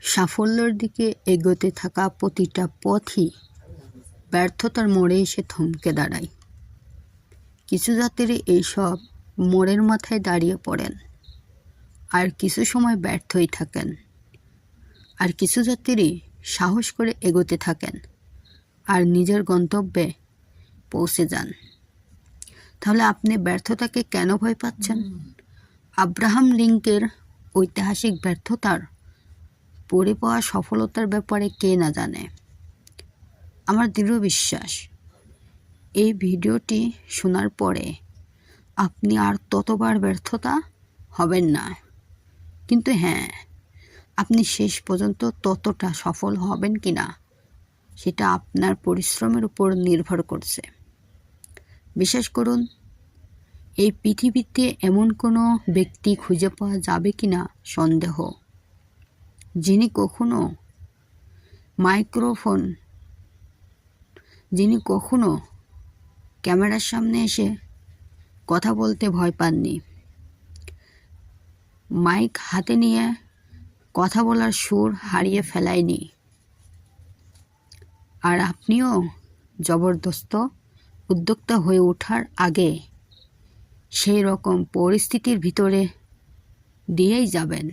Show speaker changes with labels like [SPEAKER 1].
[SPEAKER 1] সাফল্যের দিকে এগোতে থাকা প্রতিটা পথই ব্যর্থতার মোড়ে এসে থমকে দাঁড়ায়। কিছু যাত্রী এইসব মোড়ের মাথায় দাঁড়িয়ে পড়েন, আর কিছু সময় ব্যর্থই থাকেন। আর কিছু যাত্রী সাহস করে এগোতে থাকেন আর নিজের গন্তব্যে পৌঁছে যান। তাহলে আপনি ব্যর্থতাকে কেন ভয় পাচ্ছেন? আব্রাহাম লিঙ্কের ঐতিহাসিক ব্যর্থতার পরে পাওয়া সফলতার ব্যাপারে কে না জানে। আমার দৃঢ় বিশ্বাস, এই ভিডিওটি শোনার পরে আপনি আর ততবার ব্যর্থতা হবেন না। কিন্তু হ্যাঁ, আপনি শেষ পর্যন্ত ততটা সফল হবেন কি না সেটা আপনার পরিশ্রমের উপর নির্ভর করছে। বিশ্বাস করুন, এই পৃথিবীতে এমন কোনো ব্যক্তি খুঁজে পাওয়া যাবে কি না সন্দেহ, যিনি কখনো ক্যামেরার সামনে এসে কথা বলতে ভয় পাননি, মাইক হাতে নিয়ে কথা বলার সুর হারিয়ে ফেলায়নি। আর আপনিও জবরদস্ত উদ্যোক্তা হয়ে ওঠার আগে সেই রকম পরিস্থিতির ভিতরে দিয়েই যাবেন।